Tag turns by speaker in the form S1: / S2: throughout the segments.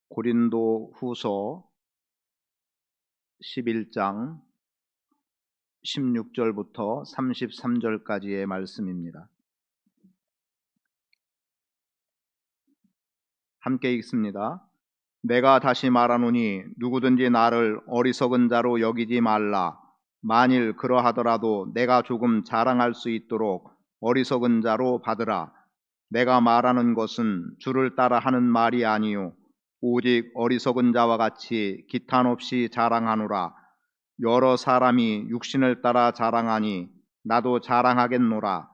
S1: 고린도 후서 11장 16절부터 33절까지의 말씀입니다. 함께 읽습니다. 내가 다시 말하노니 누구든지 나를 어리석은 자로 여기지 말라. 만일 그러하더라도 내가 조금 자랑할 수 있도록 어리석은 자로 받으라. 내가 말하는 것은 주를 따라 하는 말이 아니요 오직 어리석은 자와 같이 기탄 없이 자랑하노라. 여러 사람이 육신을 따라 자랑하니 나도 자랑하겠노라.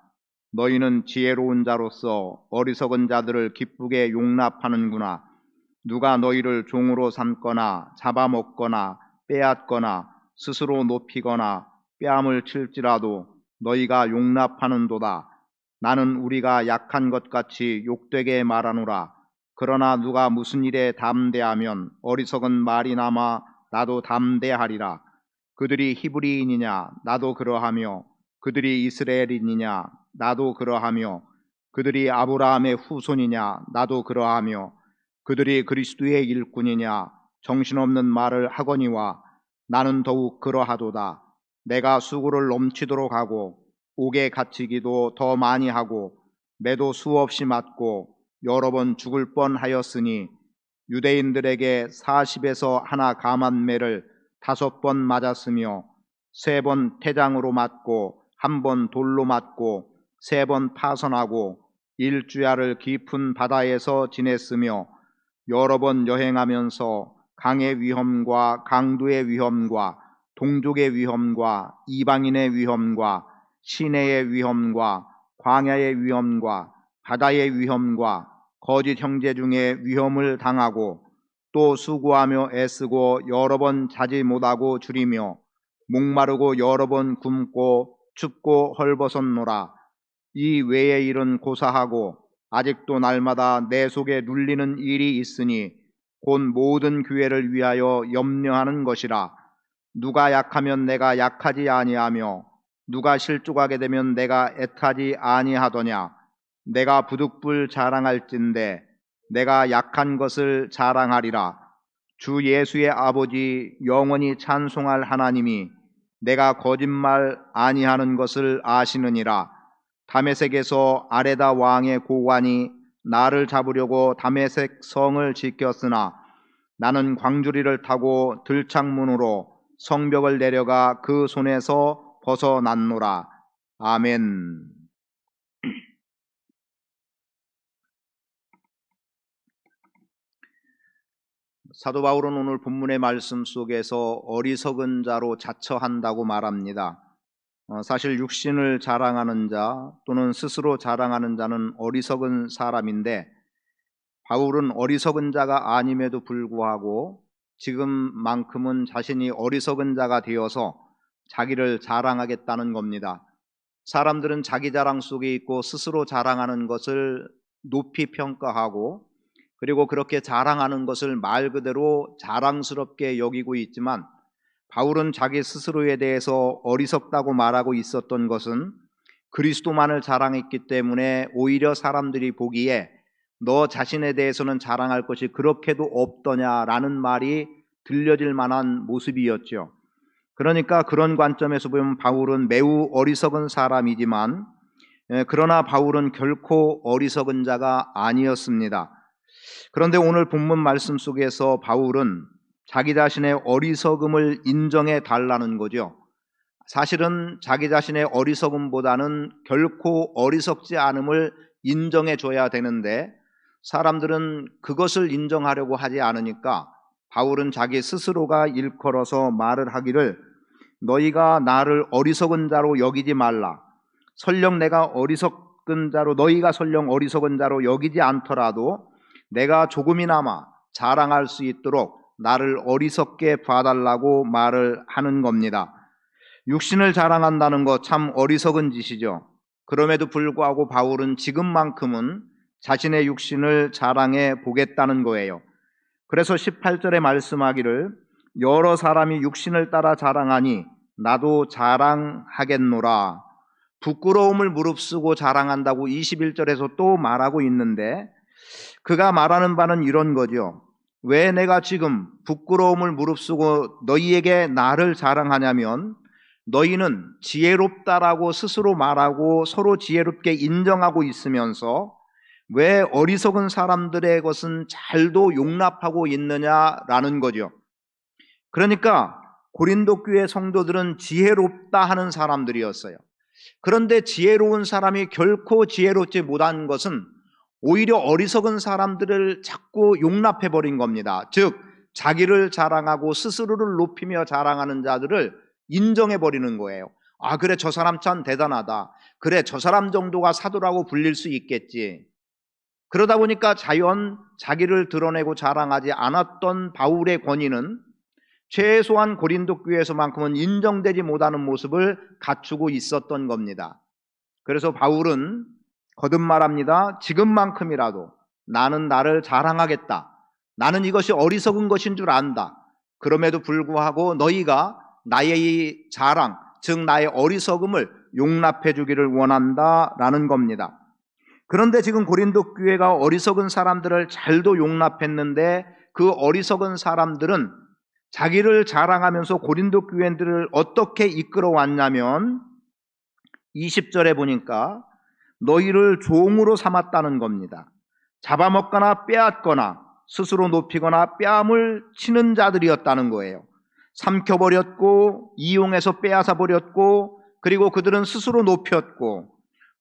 S1: 너희는 지혜로운 자로서 어리석은 자들을 기쁘게 용납하는구나. 누가 너희를 종으로 삼거나 잡아먹거나 빼앗거나 스스로 높이거나 뺨을 칠지라도 너희가 용납하는도다. 나는 우리가 약한 것 같이 욕되게 말하노라. 그러나 누가 무슨 일에 담대하면 어리석은 말이나마 나도 담대하리라. 그들이 히브리인이냐 나도 그러하며 그들이 이스라엘인이냐 나도 그러하며 그들이 아브라함의 후손이냐 나도 그러하며 그들이 그리스도의 일꾼이냐 정신없는 말을 하거니와 나는 더욱 그러하도다. 내가 수고를 넘치도록 하고 옥에 갇히기도 더 많이 하고 매도 수없이 맞고 여러 번 죽을 뻔하였으니 유대인들에게 40에서 하나 감한매를 5번 맞았으며 3번 태장으로 맞고 1번 돌로 맞고 3번 파선하고 1주야를 깊은 바다에서 지냈으며 여러 번 여행하면서 강의 위험과 강도의 위험과 동족의 위험과 이방인의 위험과 시내의 위험과 광야의 위험과 바다의 위험과 거짓 형제 중에 위험을 당하고 또 수고하며 애쓰고 여러 번 자지 못하고 줄이며 목마르고 여러 번 굶고 춥고 헐벗었노라. 이 외의 일은 고사하고 아직도 날마다 내 속에 눌리는 일이 있으니 곧 모든 교회를 위하여 염려하는 것이라. 누가 약하면 내가 약하지 아니하며 누가 실족하게 되면 내가 애타지 아니하더냐. 내가 부득불 자랑할진대 내가 약한 것을 자랑하리라. 주 예수의 아버지 영원히 찬송할 하나님이 내가 거짓말 아니하는 것을 아시느니라. 다메섹에서 아레다 왕의 고관이 나를 잡으려고 다메섹 성을 지켰으나 나는 광주리를 타고 들창문으로 성벽을 내려가 그 손에서 벗어났노라. 아멘. 사도 바울은 오늘 본문의 말씀 속에서 어리석은 자로 자처한다고 말합니다. 사실 육신을 자랑하는 자 또는 스스로 자랑하는 자는 어리석은 사람인데 바울은 어리석은 자가 아님에도 불구하고 지금만큼은 자신이 어리석은 자가 되어서 자기를 자랑하겠다는 겁니다. 사람들은 자기 자랑 속에 있고 스스로 자랑하는 것을 높이 평가하고 그리고 그렇게 자랑하는 것을 말 그대로 자랑스럽게 여기고 있지만 바울은 자기 스스로에 대해서 어리석다고 말하고 있었던 것은 그리스도만을 자랑했기 때문에 오히려 사람들이 보기에 너 자신에 대해서는 자랑할 것이 그렇게도 없더냐라는 말이 들려질 만한 모습이었죠. 그러니까 그런 관점에서 보면 바울은 매우 어리석은 사람이지만 그러나 바울은 결코 어리석은 자가 아니었습니다. 그런데 오늘 본문 말씀 속에서 바울은 자기 자신의 어리석음을 인정해 달라는 거죠. 사실은 자기 자신의 어리석음보다는 결코 어리석지 않음을 인정해 줘야 되는데 사람들은 그것을 인정하려고 하지 않으니까 바울은 자기 스스로가 일컬어서 말을 하기를 너희가 나를 어리석은 자로 여기지 말라. 설령 내가 어리석은 자로 너희가 설령 어리석은 자로 여기지 않더라도 내가 조금이나마 자랑할 수 있도록 나를 어리석게 봐달라고 말을 하는 겁니다. 육신을 자랑한다는 거 참 어리석은 짓이죠. 그럼에도 불구하고 바울은 지금만큼은 자신의 육신을 자랑해 보겠다는 거예요. 그래서 18절에 말씀하기를 여러 사람이 육신을 따라 자랑하니 나도 자랑하겠노라. 부끄러움을 무릅쓰고 자랑한다고 21절에서 또 말하고 있는데 그가 말하는 바는 이런 거죠. 왜 내가 지금 부끄러움을 무릅쓰고 너희에게 나를 자랑하냐면 너희는 지혜롭다라고 스스로 말하고 서로 지혜롭게 인정하고 있으면서 왜 어리석은 사람들의 것은 잘도 용납하고 있느냐라는 거죠. 그러니까 고린도 교회 성도들은 지혜롭다 하는 사람들이었어요. 그런데 지혜로운 사람이 결코 지혜롭지 못한 것은 오히려 어리석은 사람들을 자꾸 용납해버린 겁니다. 즉 자기를 자랑하고 스스로를 높이며 자랑하는 자들을 인정해버리는 거예요. 아, 그래, 저 사람 참 대단하다. 그래, 저 사람 정도가 사도라고 불릴 수 있겠지. 그러다 보니까 자연 자기를 드러내고 자랑하지 않았던 바울의 권위는 최소한 고린도 교회에서만큼은 인정되지 못하는 모습을 갖추고 있었던 겁니다. 그래서 바울은 거듭말합니다. 지금만큼이라도 나는 나를 자랑하겠다. 나는 이것이 어리석은 것인 줄 안다. 그럼에도 불구하고 너희가 나의 이 자랑, 즉 나의 어리석음을 용납해 주기를 원한다라는 겁니다. 그런데 지금 고린도 교회가 어리석은 사람들을 잘도 용납했는데 그 어리석은 사람들은 자기를 자랑하면서 고린도 교회들을 어떻게 이끌어 왔냐면 20절에 보니까 너희를 종으로 삼았다는 겁니다. 잡아먹거나 빼앗거나 스스로 높이거나 뺨을 치는 자들이었다는 거예요. 삼켜버렸고 이용해서 빼앗아버렸고 그리고 그들은 스스로 높였고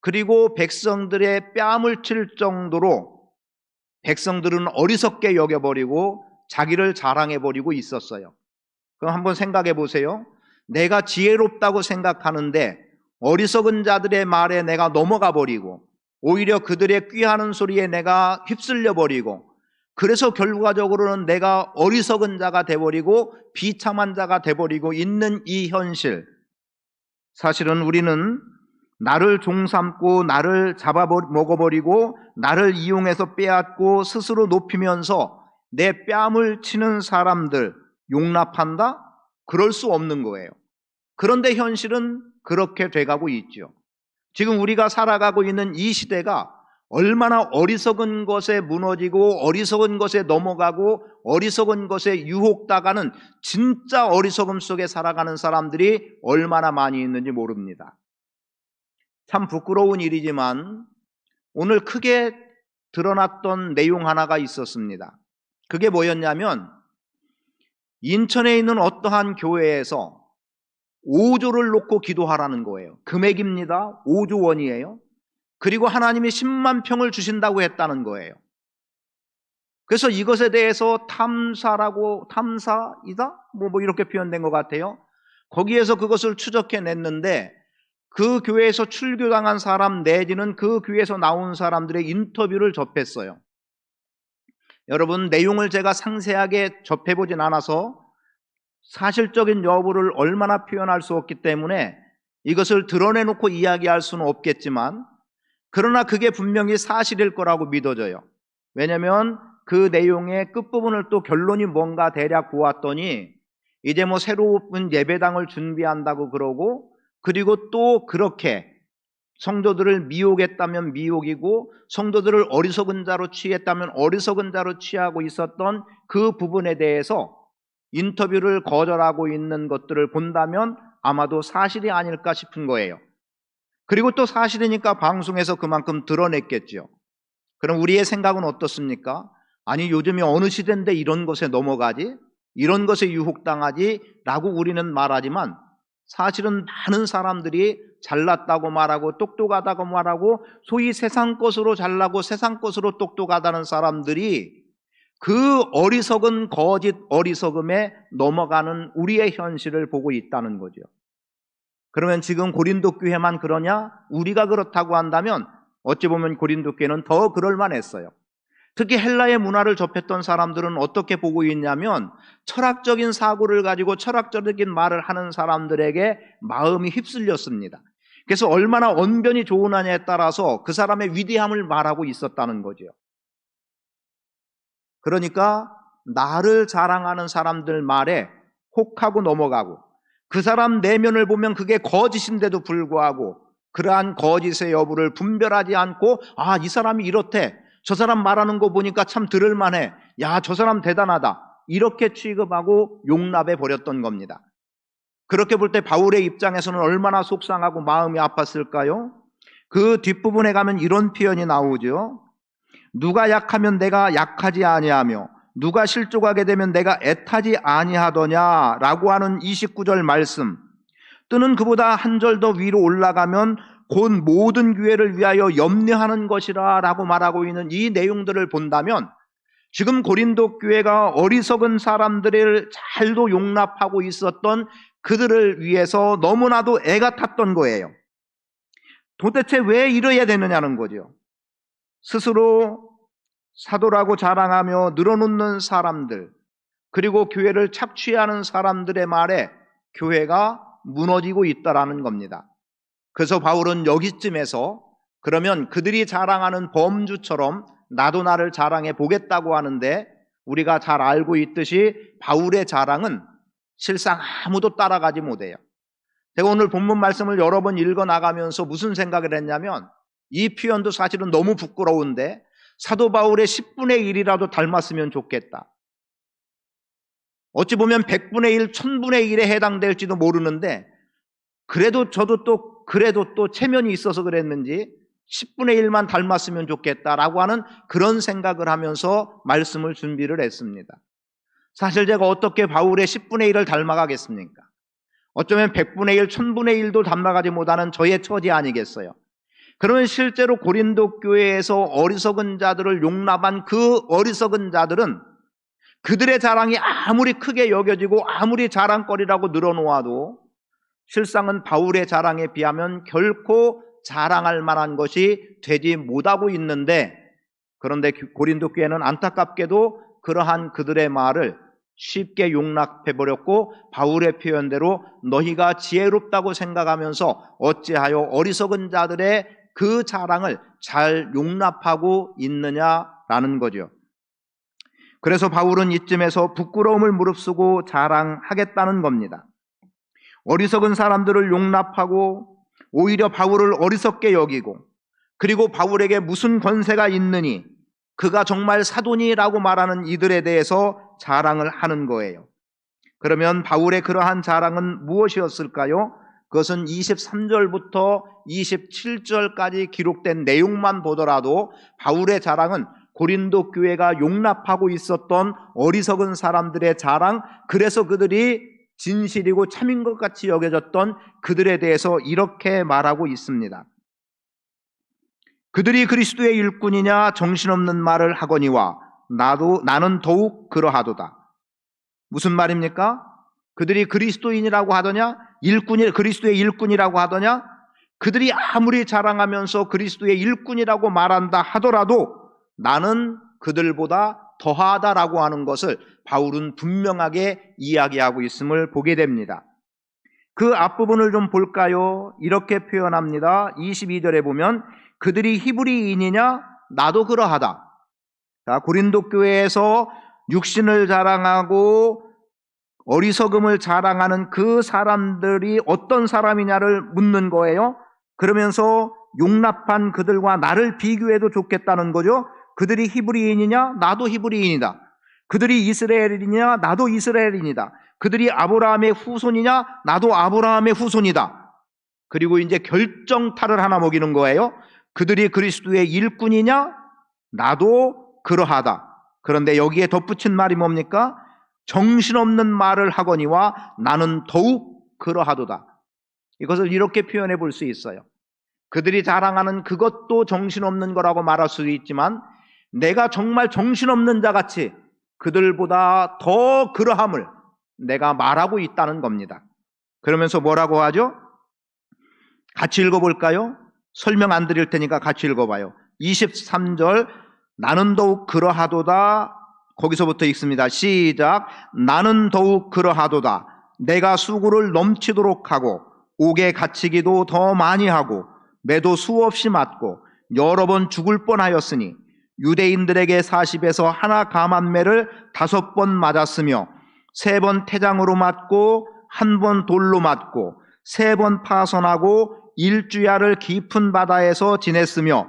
S1: 그리고 백성들의 뺨을 칠 정도로 백성들은 어리석게 여겨버리고 자기를 자랑해버리고 있었어요. 그럼 한번 생각해 보세요. 내가 지혜롭다고 생각하는데 어리석은 자들의 말에 내가 넘어가 버리고 오히려 그들의 꾀하는 소리에 내가 휩쓸려 버리고 그래서 결과적으로는 내가 어리석은 자가 돼버리고 비참한 자가 돼버리고 있는 이 현실, 사실은 우리는 나를 종삼고 나를 잡아먹어버리고 나를 이용해서 빼앗고 스스로 높이면서 내 뺨을 치는 사람들 용납한다? 그럴 수 없는 거예요. 그런데 현실은 그렇게 돼가고 있죠. 지금 우리가 살아가고 있는 이 시대가 얼마나 어리석은 것에 무너지고 어리석은 것에 넘어가고 어리석은 것에 유혹당하는 진짜 어리석음 속에 살아가는 사람들이 얼마나 많이 있는지 모릅니다. 참 부끄러운 일이지만 오늘 크게 드러났던 내용 하나가 있었습니다. 그게 뭐였냐면 인천에 있는 어떠한 교회에서 5조를 놓고 기도하라는 거예요. 금액입니다. 5조 원이에요. 그리고 하나님이 10만 평을 주신다고 했다는 거예요. 그래서 이것에 대해서 탐사이다? 뭐 이렇게 표현된 것 같아요. 거기에서 그것을 추적해냈는데 그 교회에서 출교당한 사람 내지는 그 교회에서 나온 사람들의 인터뷰를 접했어요. 여러분, 내용을 제가 상세하게 접해보진 않아서 사실적인 여부를 얼마나 표현할 수 없기 때문에 이것을 드러내놓고 이야기할 수는 없겠지만 그러나 그게 분명히 사실일 거라고 믿어져요. 왜냐하면 그 내용의 끝부분을 또 결론이 뭔가 대략 보았더니 이제 뭐 새로운 예배당을 준비한다고 그러고 그리고 또 그렇게 성도들을 미혹했다면 미혹이고 성도들을 어리석은 자로 취했다면 어리석은 자로 취하고 있었던 그 부분에 대해서 인터뷰를 거절하고 있는 것들을 본다면 아마도 사실이 아닐까 싶은 거예요. 그리고 또 사실이니까 방송에서 그만큼 드러냈겠죠. 그럼 우리의 생각은 어떻습니까? 아니, 요즘에 어느 시대인데 이런 것에 넘어가지? 이런 것에 유혹당하지? 라고 우리는 말하지만 사실은 많은 사람들이 잘났다고 말하고 똑똑하다고 말하고 소위 세상 것으로 잘나고 세상 것으로 똑똑하다는 사람들이 그 어리석은 거짓 어리석음에 넘어가는 우리의 현실을 보고 있다는 거죠. 그러면 지금 고린도 교회만 그러냐? 우리가 그렇다고 한다면 어찌 보면 고린도 교회는 더 그럴 만했어요. 특히 헬라의 문화를 접했던 사람들은 어떻게 보고 있냐면 철학적인 사고를 가지고 철학적인 말을 하는 사람들에게 마음이 휩쓸렸습니다. 그래서 얼마나 언변이 좋으냐에 따라서 그 사람의 위대함을 말하고 있었다는 거죠. 그러니까 나를 자랑하는 사람들 말에 혹하고 넘어가고 그 사람 내면을 보면 그게 거짓인데도 불구하고 그러한 거짓의 여부를 분별하지 않고 아, 이 사람이 이렇대, 저 사람 말하는 거 보니까 참 들을만해. 야, 저 사람 대단하다. 이렇게 취급하고 용납해 버렸던 겁니다. 그렇게 볼 때 바울의 입장에서는 얼마나 속상하고 마음이 아팠을까요? 그 뒷부분에 가면 이런 표현이 나오죠. 누가 약하면 내가 약하지 아니하며 누가 실족하게 되면 내가 애타지 아니하더냐라고 하는 29절 말씀, 또는 그보다 한 절 더 위로 올라가면 곧 모든 교회를 위하여 염려하는 것이라 라고 말하고 있는 이 내용들을 본다면 지금 고린도 교회가 어리석은 사람들을 잘도 용납하고 있었던 그들을 위해서 너무나도 애가 탔던 거예요. 도대체 왜 이래야 되느냐는 거죠. 스스로 사도라고 자랑하며 늘어놓는 사람들, 그리고 교회를 착취하는 사람들의 말에 교회가 무너지고 있다라는 겁니다. 그래서 바울은 여기쯤에서 그러면 그들이 자랑하는 범주처럼 나도 나를 자랑해 보겠다고 하는데, 우리가 잘 알고 있듯이 바울의 자랑은 실상 아무도 따라가지 못해요. 제가 오늘 본문 말씀을 여러 번 읽어 나가면서 무슨 생각을 했냐면, 이 표현도 사실은 너무 부끄러운데 사도 바울의 10분의 1이라도 닮았으면 좋겠다. 어찌 보면 100분의 1, 1000분의 1에 해당될지도 모르는데, 그래도 저도 또 체면이 있어서 그랬는지 10분의 1만 닮았으면 좋겠다라고 하는 그런 생각을 하면서 말씀을 준비를 했습니다. 사실 제가 어떻게 바울의 10분의 1을 닮아가겠습니까? 어쩌면 100분의 1, 1000분의 1도 닮아가지 못하는 저의 처지 아니겠어요? 그러면 실제로 고린도 교회에서 어리석은 자들을 용납한 그 어리석은 자들은 그들의 자랑이 아무리 크게 여겨지고 아무리 자랑거리라고 늘어놓아도 실상은 바울의 자랑에 비하면 결코 자랑할 만한 것이 되지 못하고 있는데, 그런데 고린도 교회는 안타깝게도 그러한 그들의 말을 쉽게 용납해버렸고 바울의 표현대로 너희가 지혜롭다고 생각하면서 어찌하여 어리석은 자들의 그 자랑을 잘 용납하고 있느냐라는 거죠. 그래서 바울은 이쯤에서 부끄러움을 무릅쓰고 자랑하겠다는 겁니다. 어리석은 사람들을 용납하고 오히려 바울을 어리석게 여기고, 그리고 바울에게 무슨 권세가 있느니 그가 정말 사도니라고 말하는 이들에 대해서 자랑을 하는 거예요. 그러면 바울의 그러한 자랑은 무엇이었을까요? 그것은 23절부터 27절까지 기록된 내용만 보더라도 바울의 자랑은 고린도 교회가 용납하고 있었던 어리석은 사람들의 자랑, 그래서 그들이 진실이고 참인 것 같이 여겨졌던 그들에 대해서 이렇게 말하고 있습니다. 그들이 그리스도의 일꾼이냐 정신없는 말을 하거니와 나는 더욱 그러하도다. 무슨 말입니까? 그들이 그리스도인이라고 하더냐, 그리스도의 일꾼이라고 하더냐, 그들이 아무리 자랑하면서 그리스도의 일꾼이라고 말한다 하더라도 나는 그들보다 더하다라고 하는 것을 바울은 분명하게 이야기하고 있음을 보게 됩니다. 그 앞부분을 좀 볼까요? 이렇게 표현합니다. 22절에 보면 그들이 히브리인이냐 나도 그러하다. 자, 고린도 교회에서 육신을 자랑하고 어리석음을 자랑하는 그 사람들이 어떤 사람이냐를 묻는 거예요. 그러면서 용납한 그들과 나를 비교해도 좋겠다는 거죠. 그들이 히브리인이냐 나도 히브리인이다. 그들이 이스라엘이냐 나도 이스라엘인이다. 그들이 아브라함의 후손이냐 나도 아브라함의 후손이다. 그리고 이제 결정타를 하나 먹이는 거예요. 그들이 그리스도의 일꾼이냐 나도 그러하다. 그런데 여기에 덧붙인 말이 뭡니까? 정신없는 말을 하거니와 나는 더욱 그러하도다. 이것을 이렇게 표현해 볼 수 있어요. 그들이 자랑하는 그것도 정신없는 거라고 말할 수도 있지만, 내가 정말 정신없는 자같이 그들보다 더 그러함을 내가 말하고 있다는 겁니다. 그러면서 뭐라고 하죠? 같이 읽어볼까요? 설명 안 드릴 테니까 같이 읽어봐요. 23절 나는 더욱 그러하도다. 거기서부터 읽습니다. 시작. 나는 더욱 그러하도다. 내가 수고를 넘치도록 하고 옥에 갇히기도 더 많이 하고 매도 수없이 맞고 여러 번 죽을 뻔하였으니 유대인들에게 40에서 하나 감한매를 5번 맞았으며 3번 태장으로 맞고 1번 돌로 맞고 3번 파선하고 일주야를 깊은 바다에서 지냈으며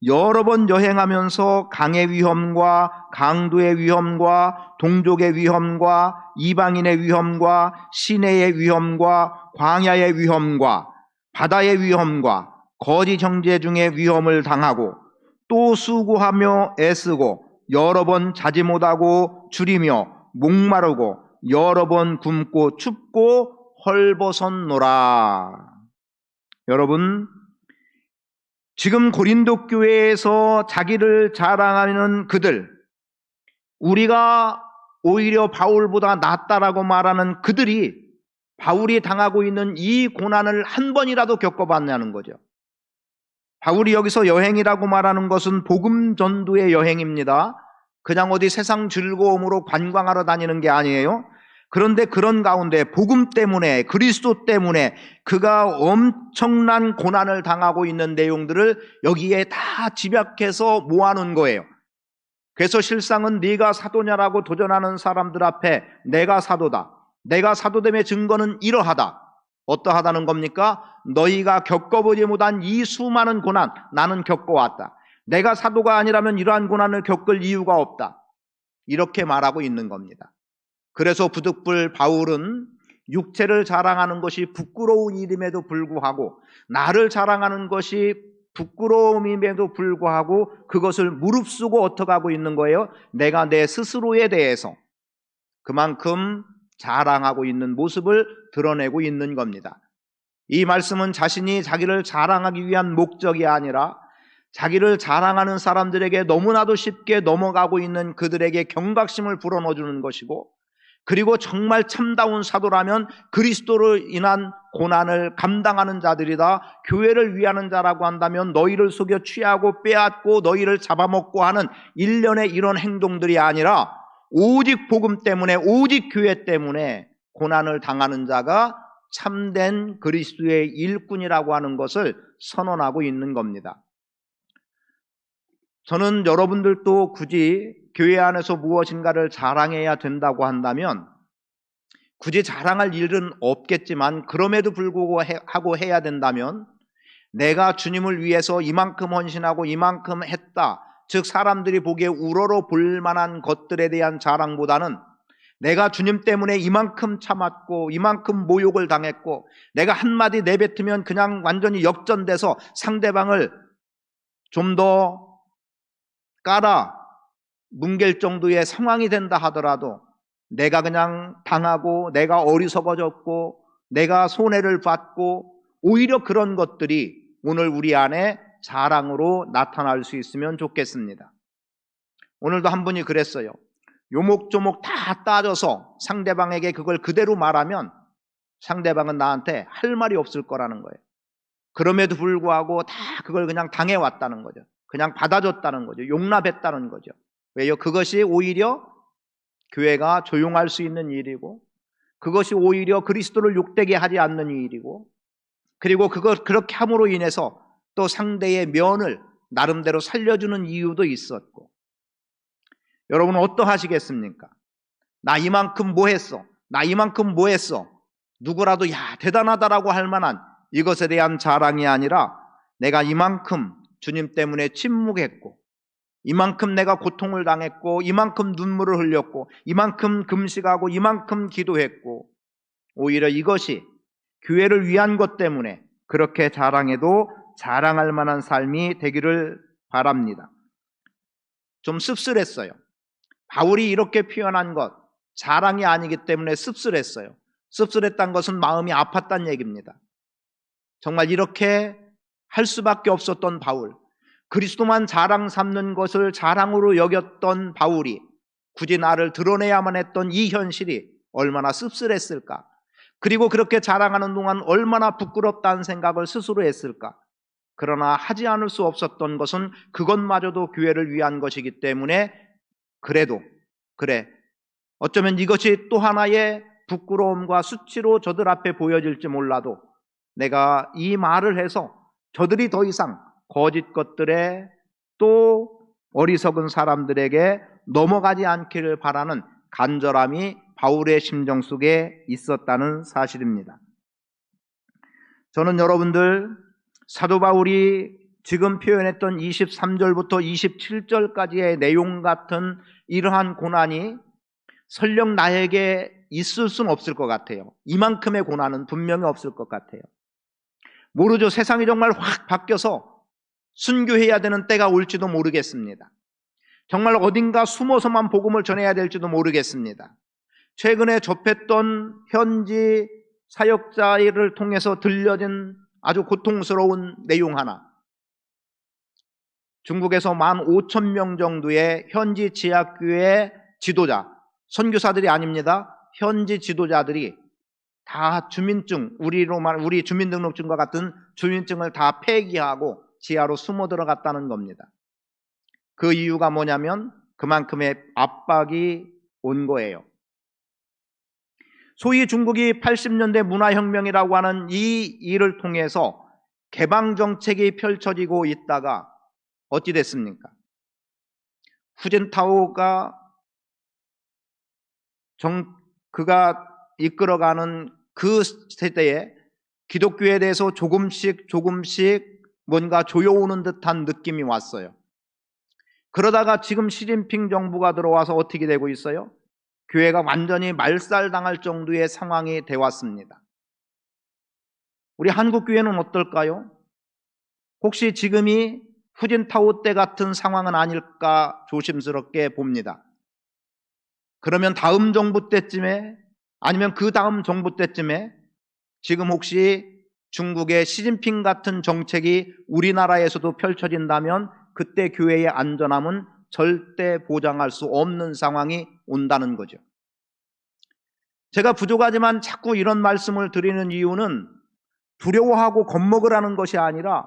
S1: 여러 번 여행하면서 강의 위험과 강도의 위험과 동족의 위험과 이방인의 위험과 시내의 위험과 광야의 위험과 바다의 위험과 거짓 형제 중에 위험을 당하고 또 수고하며 애쓰고 여러 번 자지 못하고 줄이며 목마르고 여러 번 굶고 춥고 헐벗었노라. 여러분, 지금 고린도 교회에서 자기를 자랑하는 그들, 우리가 오히려 바울보다 낫다라고 말하는 그들이 바울이 당하고 있는 이 고난을 한 번이라도 겪어봤냐는 거죠. 바울이 여기서 여행이라고 말하는 것은 복음 전도의 여행입니다. 그냥 어디 세상 즐거움으로 관광하러 다니는 게 아니에요. 그런데 그런 가운데 복음 때문에, 그리스도 때문에 그가 엄청난 고난을 당하고 있는 내용들을 여기에 다 집약해서 모아놓은 거예요. 그래서 실상은 네가 사도냐라고 도전하는 사람들 앞에 내가 사도다, 내가 사도됨의 증거는 이러하다. 어떠하다는 겁니까? 너희가 겪어보지 못한 이 수많은 고난 나는 겪어왔다. 내가 사도가 아니라면 이러한 고난을 겪을 이유가 없다. 이렇게 말하고 있는 겁니다. 그래서 부득불 바울은 육체를 자랑하는 것이 부끄러운 일임에도 불구하고, 나를 자랑하는 것이 부끄러움임에도 불구하고 그것을 무릅쓰고 어떻게 하고 있는 거예요? 내가 내 스스로에 대해서 그만큼 자랑하고 있는 모습을 드러내고 있는 겁니다. 이 말씀은 자신이 자기를 자랑하기 위한 목적이 아니라 자기를 자랑하는 사람들에게 너무나도 쉽게 넘어가고 있는 그들에게 경각심을 불어넣어주는 것이고, 그리고 정말 참다운 사도라면 그리스도로 인한 고난을 감당하는 자들이다, 교회를 위하는 자라고 한다면 너희를 속여 취하고 빼앗고 너희를 잡아먹고 하는 일련의 이런 행동들이 아니라 오직 복음 때문에, 오직 교회 때문에 고난을 당하는 자가 참된 그리스도의 일꾼이라고 하는 것을 선언하고 있는 겁니다. 저는 여러분들도 굳이 교회 안에서 무엇인가를 자랑해야 된다고 한다면 굳이 자랑할 일은 없겠지만, 그럼에도 불구하고 해야 된다면 내가 주님을 위해서 이만큼 헌신하고 이만큼 했다, 즉 사람들이 보기에 우러러 볼 만한 것들에 대한 자랑보다는 내가 주님 때문에 이만큼 참았고 이만큼 모욕을 당했고 내가 한마디 내뱉으면 그냥 완전히 역전돼서 상대방을 좀 더 깔아 뭉갤 정도의 상황이 된다 하더라도 내가 그냥 당하고 내가 어리석어졌고 내가 손해를 받고 오히려 그런 것들이 오늘 우리 안에 자랑으로 나타날 수 있으면 좋겠습니다. 오늘도 한 분이 그랬어요. 요목조목 다 따져서 상대방에게 그걸 그대로 말하면 상대방은 나한테 할 말이 없을 거라는 거예요. 그럼에도 불구하고 다 그걸 그냥 당해왔다는 거죠. 그냥 받아줬다는 거죠. 용납했다는 거죠. 왜요? 그것이 오히려 교회가 조용할 수 있는 일이고, 그것이 오히려 그리스도를 욕되게 하지 않는 일이고, 그리고 그렇게 함으로 인해서 또 상대의 면을 나름대로 살려주는 이유도 있었고. 여러분은 어떠하시겠습니까? 나 이만큼 뭐 했어? 나 이만큼 뭐 했어? 누구라도 야 대단하다라고 할 만한 이것에 대한 자랑이 아니라 내가 이만큼 주님 때문에 침묵했고, 이만큼 내가 고통을 당했고, 이만큼 눈물을 흘렸고, 이만큼 금식하고, 이만큼 기도했고, 오히려 이것이 교회를 위한 것 때문에 그렇게 자랑해도 자랑할 만한 삶이 되기를 바랍니다. 좀 씁쓸했어요. 바울이 이렇게 표현한 것, 자랑이 아니기 때문에 씁쓸했어요. 씁쓸했다는 것은 마음이 아팠다는 얘기입니다. 정말 이렇게 할 수밖에 없었던 바울, 그리스도만 자랑 삼는 것을 자랑으로 여겼던 바울이 굳이 나를 드러내야만 했던 이 현실이 얼마나 씁쓸했을까? 그리고 그렇게 자랑하는 동안 얼마나 부끄럽다는 생각을 스스로 했을까? 그러나 하지 않을 수 없었던 것은 그것마저도 교회를 위한 것이기 때문에 그래도 그래, 어쩌면 이것이 또 하나의 부끄러움과 수치로 저들 앞에 보여질지 몰라도 내가 이 말을 해서 저들이 더 이상 거짓 것들에 또 어리석은 사람들에게 넘어가지 않기를 바라는 간절함이 바울의 심정 속에 있었다는 사실입니다. 저는 여러분들, 사도 바울이 지금 표현했던 23절부터 27절까지의 내용 같은 이러한 고난이 설령 나에게 있을 수는 없을 것 같아요. 이만큼의 고난은 분명히 없을 것 같아요. 모르죠. 세상이 정말 확 바뀌어서 순교해야 되는 때가 올지도 모르겠습니다. 정말 어딘가 숨어서만 복음을 전해야 될지도 모르겠습니다. 최근에 접했던 현지 사역자를 통해서 들려진 아주 고통스러운 내용 하나. 중국에서 15,000명 정도의 현지 지하교회 지도자, 선교사들이 아닙니다. 현지 지도자들이 다 주민증, 우리 주민등록증과 같은 주민증을 다 폐기하고 지하로 숨어 들어갔다는 겁니다. 그 이유가 뭐냐면 그만큼의 압박이 온 거예요. 소위 중국이 80년대 문화혁명이라고 하는 이 일을 통해서 개방정책이 펼쳐지고 있다가 어찌 됐습니까? 후진타오가 그가 이끌어가는 그 세대에 기독교에 대해서 조금씩 뭔가 조여오는 듯한 느낌이 왔어요. 그러다가 지금 시진핑 정부가 들어와서 어떻게 되고 있어요? 교회가 완전히 말살당할 정도의 상황이 되었습니다. 우리 한국 교회는 어떨까요? 혹시 지금이 후진타오 때 같은 상황은 아닐까 조심스럽게 봅니다. 그러면 다음 정부 때쯤에 아니면 그 다음 정부 때쯤에 지금 혹시 중국의 시진핑 같은 정책이 우리나라에서도 펼쳐진다면 그때 교회의 안전함은 절대 보장할 수 없는 상황이 온다는 거죠. 제가 부족하지만 자꾸 이런 말씀을 드리는 이유는 두려워하고 겁먹으라는 것이 아니라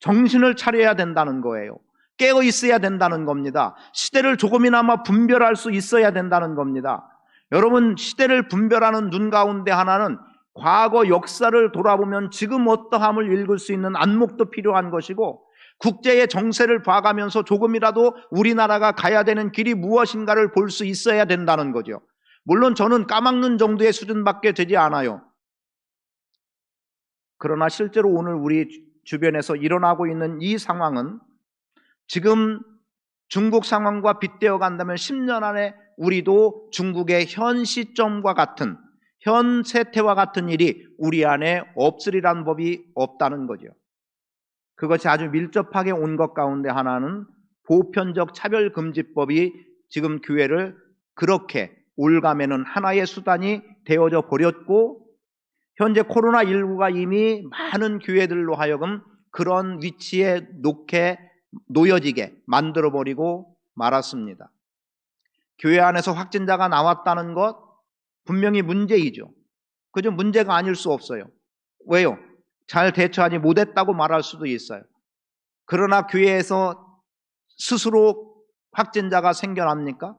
S1: 정신을 차려야 된다는 거예요. 깨어 있어야 된다는 겁니다. 시대를 조금이나마 분별할 수 있어야 된다는 겁니다. 여러분, 시대를 분별하는 눈 가운데 하나는 과거 역사를 돌아보면 지금 어떠함을 읽을 수 있는 안목도 필요한 것이고, 국제의 정세를 봐가면서 조금이라도 우리나라가 가야 되는 길이 무엇인가를 볼 수 있어야 된다는 거죠. 물론 저는 까막눈 정도의 수준밖에 되지 않아요. 그러나 실제로 오늘 우리 주변에서 일어나고 있는 이 상황은 지금 중국 상황과 빗대어 간다면 10년 안에 우리도 중국의 현 시점과 같은 현 세태와 같은 일이 우리 안에 없으리란 법이 없다는 거죠. 그것이 아주 밀접하게 온 것 가운데 하나는 보편적 차별금지법이 지금 교회를 그렇게 올가매는 하나의 수단이 되어져 버렸고, 현재 코로나19가 이미 많은 교회들로 하여금 그런 위치에 놓여지게 만들어버리고 말았습니다. 교회 안에서 확진자가 나왔다는 것 분명히 문제이죠. 그저 문제가 아닐 수 없어요. 왜요? 잘 대처하지 못했다고 말할 수도 있어요. 그러나 교회에서 스스로 확진자가 생겨납니까?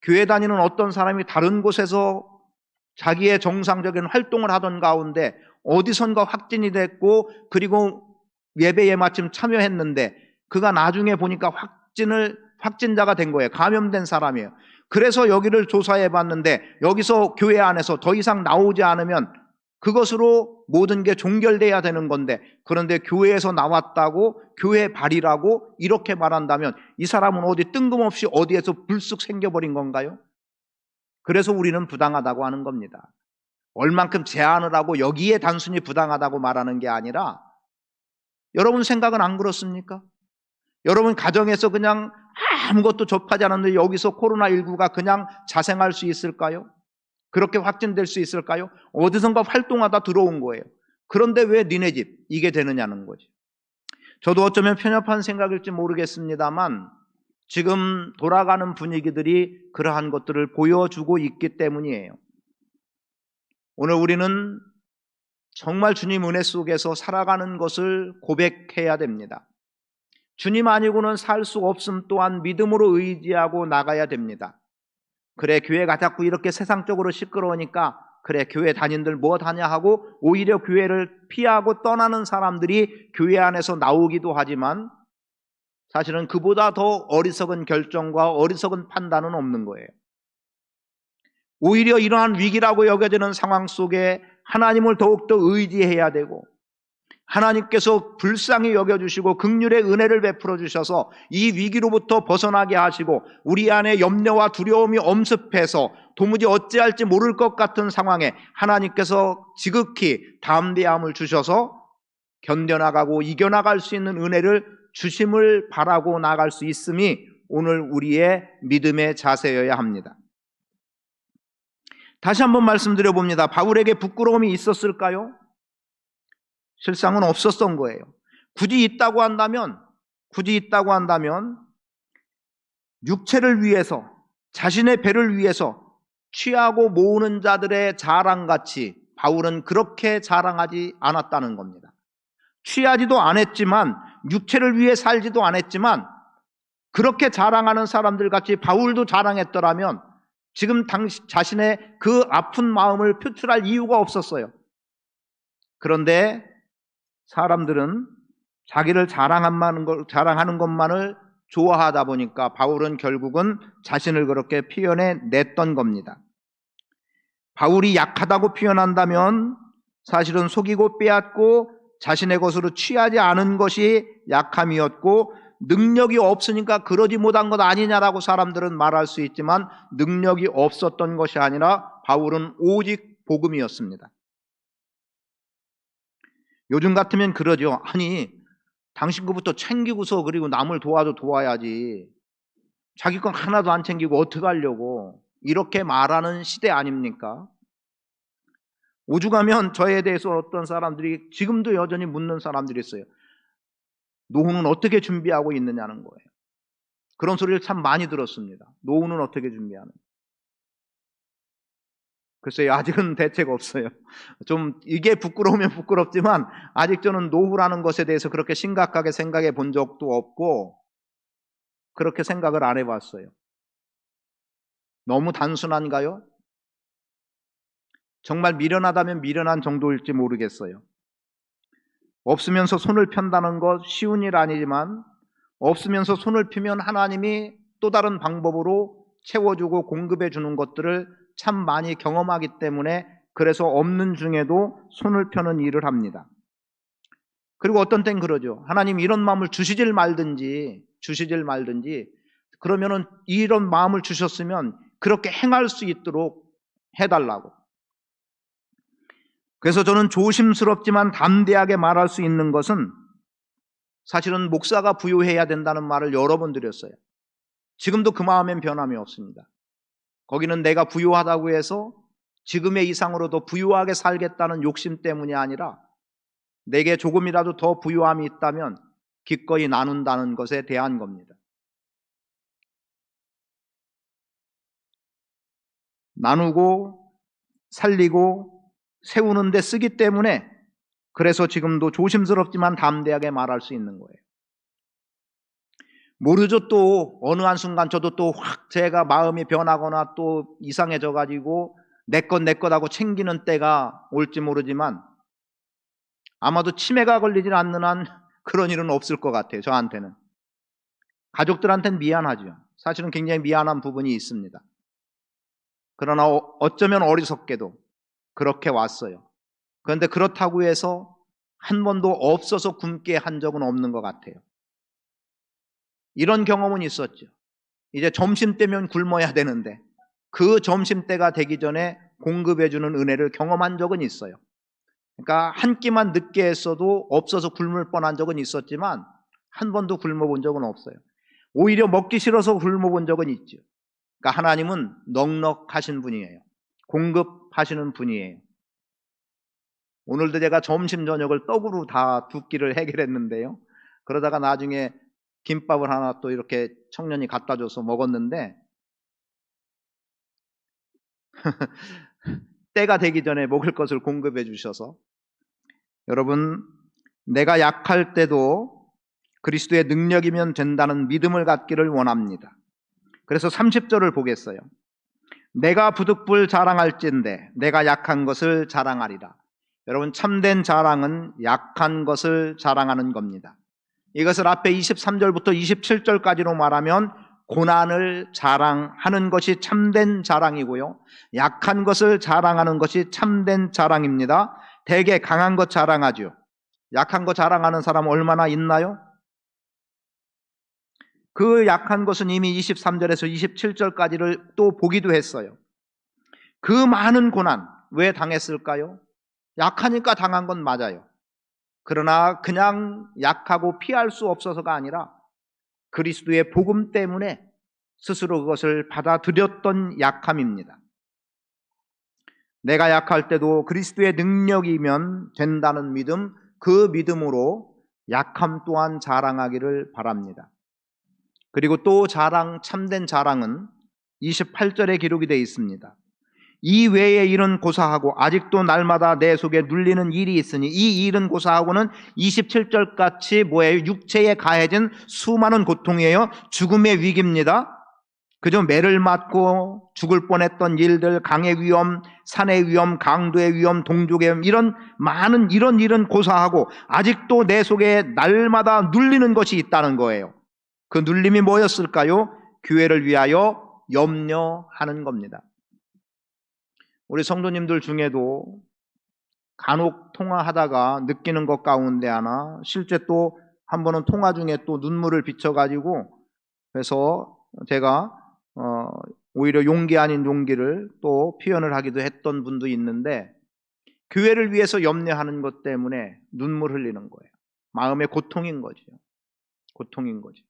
S1: 교회 다니는 어떤 사람이 다른 곳에서 자기의 정상적인 활동을 하던 가운데 어디선가 확진이 됐고, 그리고 예배에 마침 참여했는데 그가 나중에 보니까 확진자가 된 거예요. 감염된 사람이에요. 그래서 여기를 조사해 봤는데 여기서 교회 안에서 더 이상 나오지 않으면 그것으로 모든 게 종결돼야 되는 건데, 그런데 교회에서 나왔다고 교회 발이라고 이렇게 말한다면 이 사람은 어디 뜬금없이 어디에서 불쑥 생겨버린 건가요? 그래서 우리는 부당하다고 하는 겁니다. 얼만큼 제한을 하고 여기에 단순히 부당하다고 말하는 게 아니라, 여러분 생각은 안 그렇습니까? 여러분 가정에서 그냥 아무것도 접하지 않았는데 여기서 코로나19가 그냥 자생할 수 있을까요? 그렇게 확진될 수 있을까요? 어디선가 활동하다 들어온 거예요. 그런데 왜 니네 집 이게 되느냐는 거죠. 저도 어쩌면 편협한 생각일지 모르겠습니다만 지금 돌아가는 분위기들이 그러한 것들을 보여주고 있기 때문이에요. 오늘 우리는 정말 주님 은혜 속에서 살아가는 것을 고백해야 됩니다. 주님 아니고는 살 수 없음 또한 믿음으로 의지하고 나가야 됩니다. 그래, 교회가 자꾸 이렇게 세상적으로 시끄러우니까 그래, 교회 다닌들 뭐 다냐 하고 오히려 교회를 피하고 떠나는 사람들이 교회 안에서 나오기도 하지만 사실은 그보다 더 어리석은 결정과 어리석은 판단은 없는 거예요. 오히려 이러한 위기라고 여겨지는 상황 속에 하나님을 더욱더 의지해야 되고, 하나님께서 불쌍히 여겨주시고 긍휼의 은혜를 베풀어 주셔서 이 위기로부터 벗어나게 하시고 우리 안에 염려와 두려움이 엄습해서 도무지 어찌할지 모를 것 같은 상황에 하나님께서 지극히 담대함을 주셔서 견뎌나가고 이겨나갈 수 있는 은혜를 주심을 바라고 나갈 수 있음이 오늘 우리의 믿음의 자세여야 합니다. 다시 한번 말씀드려 봅니다. 바울에게 부끄러움이 있었을까요? 실상은 없었던 거예요. 굳이 있다고 한다면 육체를 위해서, 자신의 배를 위해서 취하고 모으는 자들의 자랑같이 바울은 그렇게 자랑하지 않았다는 겁니다. 취하지도 않았지만, 육체를 위해 살지도 않았지만, 그렇게 자랑하는 사람들 같이 바울도 자랑했더라면 지금 자신의 그 아픈 마음을 표출할 이유가 없었어요. 그런데 사람들은 자기를 자랑하는 것만을 좋아하다 보니까 바울은 결국은 자신을 그렇게 표현해냈던 겁니다. 바울이 약하다고 표현한다면 사실은 속이고 빼앗고 자신의 것으로 취하지 않은 것이 약함이었고, 능력이 없으니까 그러지 못한 것 아니냐라고 사람들은 말할 수 있지만 능력이 없었던 것이 아니라 바울은 오직 복음이었습니다. 요즘 같으면 그러죠. 아니, 당신 것부터 챙기고서 그리고 남을 도와야지. 자기 건 하나도 안 챙기고 어떻게 하려고. 이렇게 말하는 시대 아닙니까? 오죽하면 저에 대해서 어떤 사람들이 지금도 여전히 묻는 사람들이 있어요. 노후는 어떻게 준비하고 있느냐는 거예요. 그런 소리를 참 많이 들었습니다. 노후는 어떻게 준비하는? 글쎄요, 아직은 대책 없어요. 좀 이게 부끄러우면 부끄럽지만 아직 저는 노후라는 것에 대해서 그렇게 심각하게 생각해 본 적도 없고 그렇게 생각을 안 해봤어요. 너무 단순한가요? 정말 미련하다면 미련한 정도일지 모르겠어요. 없으면서 손을 편다는 것 쉬운 일 아니지만 없으면서 손을 펴면 하나님이 또 다른 방법으로 채워주고 공급해 주는 것들을 참 많이 경험하기 때문에 그래서 없는 중에도 손을 펴는 일을 합니다. 그리고 어떤 땐 그러죠. 하나님 이런 마음을 주시질 말든지 그러면은 이런 마음을 주셨으면 그렇게 행할 수 있도록 해달라고. 그래서 저는 조심스럽지만 담대하게 말할 수 있는 것은 사실은 목사가 부유해야 된다는 말을 여러 번 드렸어요. 지금도 그 마음엔 변함이 없습니다. 거기는 내가 부유하다고 해서 지금의 이상으로 더 부유하게 살겠다는 욕심 때문이 아니라 내게 조금이라도 더 부유함이 있다면 기꺼이 나눈다는 것에 대한 겁니다. 나누고 살리고 세우는 데 쓰기 때문에 그래서 지금도 조심스럽지만 담대하게 말할 수 있는 거예요. 모르죠. 또 어느 한순간 저도 또 확 제가 마음이 변하거나 또 이상해져 가지고 내 것 하고 챙기는 때가 올지 모르지만 아마도 치매가 걸리질 않는 한 그런 일은 없을 것 같아요. 저한테는. 가족들한테는 미안하죠. 사실은 굉장히 미안한 부분이 있습니다. 그러나 어쩌면 어리석게도 그렇게 왔어요. 그런데 그렇다고 해서 한 번도 없어서 굶게 한 적은 없는 것 같아요. 이런 경험은 있었죠. 이제 점심때면 굶어야 되는데 그 점심때가 되기 전에 공급해주는 은혜를 경험한 적은 있어요. 그러니까 한 끼만 늦게 했어도 없어서 굶을 뻔한 적은 있었지만 한 번도 굶어본 적은 없어요. 오히려 먹기 싫어서 굶어본 적은 있죠. 그러니까 하나님은 넉넉하신 분이에요. 공급하시는 분이에요. 오늘도 제가 점심 저녁을 떡으로 다 두 끼를 해결했는데요. 그러다가 나중에 김밥을 하나 또 이렇게 청년이 갖다 줘서 먹었는데 때가 되기 전에 먹을 것을 공급해 주셔서 여러분, 내가 약할 때도 그리스도의 능력이면 된다는 믿음을 갖기를 원합니다. 그래서 30절을 보겠어요. 내가 부득불 자랑할진대 내가 약한 것을 자랑하리라. 여러분, 참된 자랑은 약한 것을 자랑하는 겁니다. 이것을 앞에 23절부터 27절까지로 말하면 고난을 자랑하는 것이 참된 자랑이고요, 약한 것을 자랑하는 것이 참된 자랑입니다. 대개 강한 것 자랑하죠. 약한 거 자랑하는 사람 얼마나 있나요? 그 약한 것은 이미 23절에서 27절까지를 또 보기도 했어요. 그 많은 고난 왜 당했을까요? 약하니까 당한 건 맞아요. 그러나 그냥 약하고 피할 수 없어서가 아니라 그리스도의 복음 때문에 스스로 그것을 받아들였던 약함입니다. 내가 약할 때도 그리스도의 능력이면 된다는 믿음, 그 믿음으로 약함 또한 자랑하기를 바랍니다. 그리고 또 참된 자랑은 28절에 기록이 되어 있습니다. 이 외에 일은 고사하고 아직도 날마다 내 속에 눌리는 일이 있으니 이 일은 고사하고는 27절 같이 뭐예요? 육체에 가해진 수많은 고통이에요. 죽음의 위기입니다. 그저 매를 맞고 죽을 뻔했던 일들, 강의 위험, 산의 위험, 강도의 위험, 동족의 위험, 이런 많은 이런 일은 고사하고 아직도 내 속에 날마다 눌리는 것이 있다는 거예요. 그 눌림이 뭐였을까요? 교회를 위하여 염려하는 겁니다. 우리 성도님들 중에도 간혹 통화하다가 느끼는 것 가운데 하나, 실제 또 한 번은 통화 중에 또 눈물을 비춰가지고, 그래서 제가 오히려 용기 아닌 용기를 또 표현을 하기도 했던 분도 있는데, 교회를 위해서 염려하는 것 때문에 눈물 흘리는 거예요. 마음의 고통인 거죠. 고통인 거죠.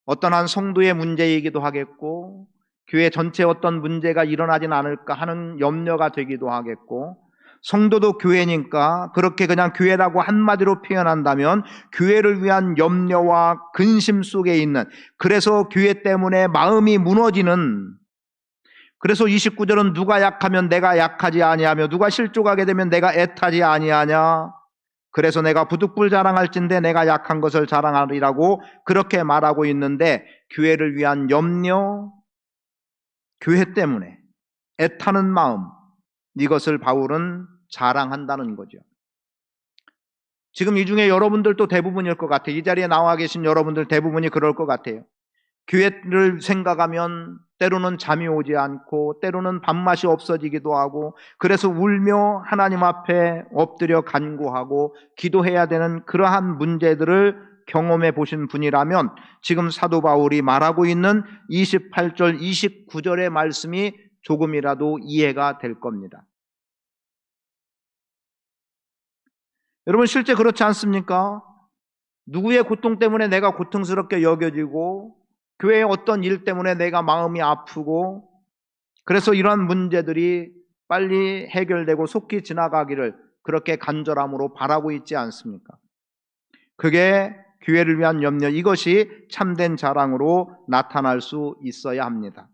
S1: 어떤 한 성도의 문제이기도 하겠고, 교회 전체에 어떤 문제가 일어나진 않을까 하는 염려가 되기도 하겠고, 성도도 교회니까 그렇게 그냥 교회라고 한마디로 표현한다면 교회를 위한 염려와 근심 속에 있는, 그래서 교회 때문에 마음이 무너지는, 그래서 29절은 누가 약하면 내가 약하지 아니하며 누가 실족하게 되면 내가 애타지 아니하냐, 그래서 내가 부득불 자랑할진대 내가 약한 것을 자랑하리라고 그렇게 말하고 있는데, 교회를 위한 염려, 교회 때문에 애타는 마음, 이것을 바울은 자랑한다는 거죠. 지금 이 중에 여러분들도 대부분일 것 같아요. 이 자리에 나와 계신 여러분들 대부분이 그럴 것 같아요. 교회를 생각하면 때로는 잠이 오지 않고 때로는 밥맛이 없어지기도 하고, 그래서 울며 하나님 앞에 엎드려 간구하고 기도해야 되는 그러한 문제들을 경험해 보신 분이라면 지금 사도 바울이 말하고 있는 28절, 29절의 말씀이 조금이라도 이해가 될 겁니다. 여러분, 실제 그렇지 않습니까? 누구의 고통 때문에 내가 고통스럽게 여겨지고, 교회의 어떤 일 때문에 내가 마음이 아프고, 그래서 이런 문제들이 빨리 해결되고 속히 지나가기를 그렇게 간절함으로 바라고 있지 않습니까? 그게 교회를 위한 염려, 이것이 참된 자랑으로 나타날 수 있어야 합니다.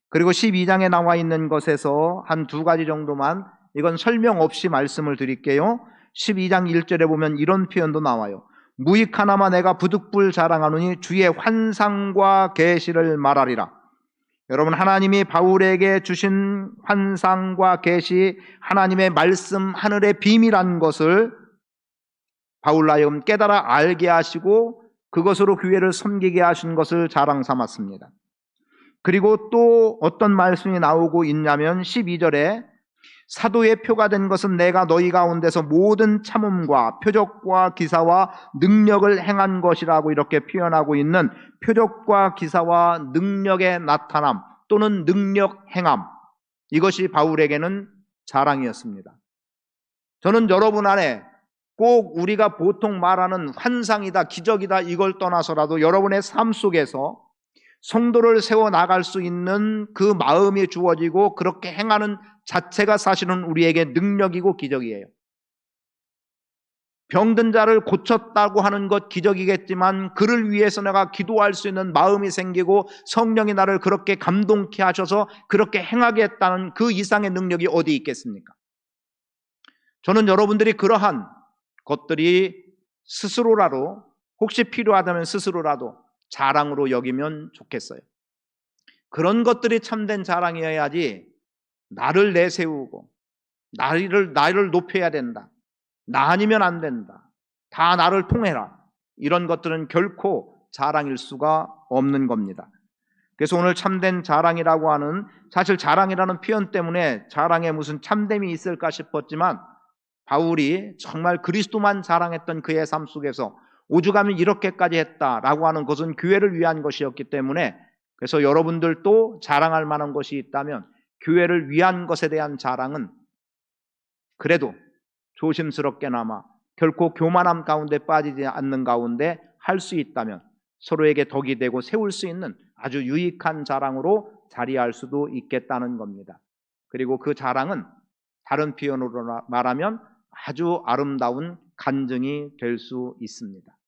S1: 그리고 12장에 나와 있는 것에서 한 두 가지 정도만, 이건 설명 없이 말씀을 드릴게요. 12장 1절에 보면 이런 표현도 나와요. 무익하나마 내가 부득불 자랑하노니 주의 환상과 계시를 말하리라. 여러분, 하나님이 바울에게 주신 환상과 계시, 하나님의 말씀, 하늘의 비밀한 것을 바울로 하여금 깨달아 알게 하시고 그것으로 교회를 섬기게 하신 것을 자랑 삼았습니다. 그리고 또 어떤 말씀이 나오고 있냐면 12절에 사도의 표가 된 것은 내가 너희 가운데서 모든 참음과 표적과 기사와 능력을 행한 것이라고 이렇게 표현하고 있는 표적과 기사와 능력의 나타남 또는 능력 행함, 이것이 바울에게는 자랑이었습니다. 저는 여러분 안에 꼭 우리가 보통 말하는 환상이다, 기적이다, 이걸 떠나서라도 여러분의 삶 속에서 성도를 세워나갈 수 있는 그 마음이 주어지고 그렇게 행하는 자체가 사실은 우리에게 능력이고 기적이에요. 병든 자를 고쳤다고 하는 것 기적이겠지만, 그를 위해서 내가 기도할 수 있는 마음이 생기고 성령이 나를 그렇게 감동케 하셔서 그렇게 행하게 했다는 그 이상의 능력이 어디 있겠습니까? 저는 여러분들이 그러한 것들이 스스로라도, 혹시 필요하다면 스스로라도 자랑으로 여기면 좋겠어요. 그런 것들이 참된 자랑이어야지, 나를 내세우고 나를 높여야 된다, 나 아니면 안 된다, 다 나를 통해라, 이런 것들은 결코 자랑일 수가 없는 겁니다. 그래서 오늘 참된 자랑이라고 하는, 사실 자랑이라는 표현 때문에 자랑에 무슨 참됨이 있을까 싶었지만 바울이 정말 그리스도만 자랑했던 그의 삶 속에서 오죽하면 이렇게까지 했다라고 하는 것은 교회를 위한 것이었기 때문에, 그래서 여러분들도 자랑할 만한 것이 있다면 교회를 위한 것에 대한 자랑은 그래도 조심스럽게나마 결코 교만함 가운데 빠지지 않는 가운데 할 수 있다면 서로에게 덕이 되고 세울 수 있는 아주 유익한 자랑으로 자리할 수도 있겠다는 겁니다. 그리고 그 자랑은 다른 표현으로 말하면 아주 아름다운 간증이 될 수 있습니다.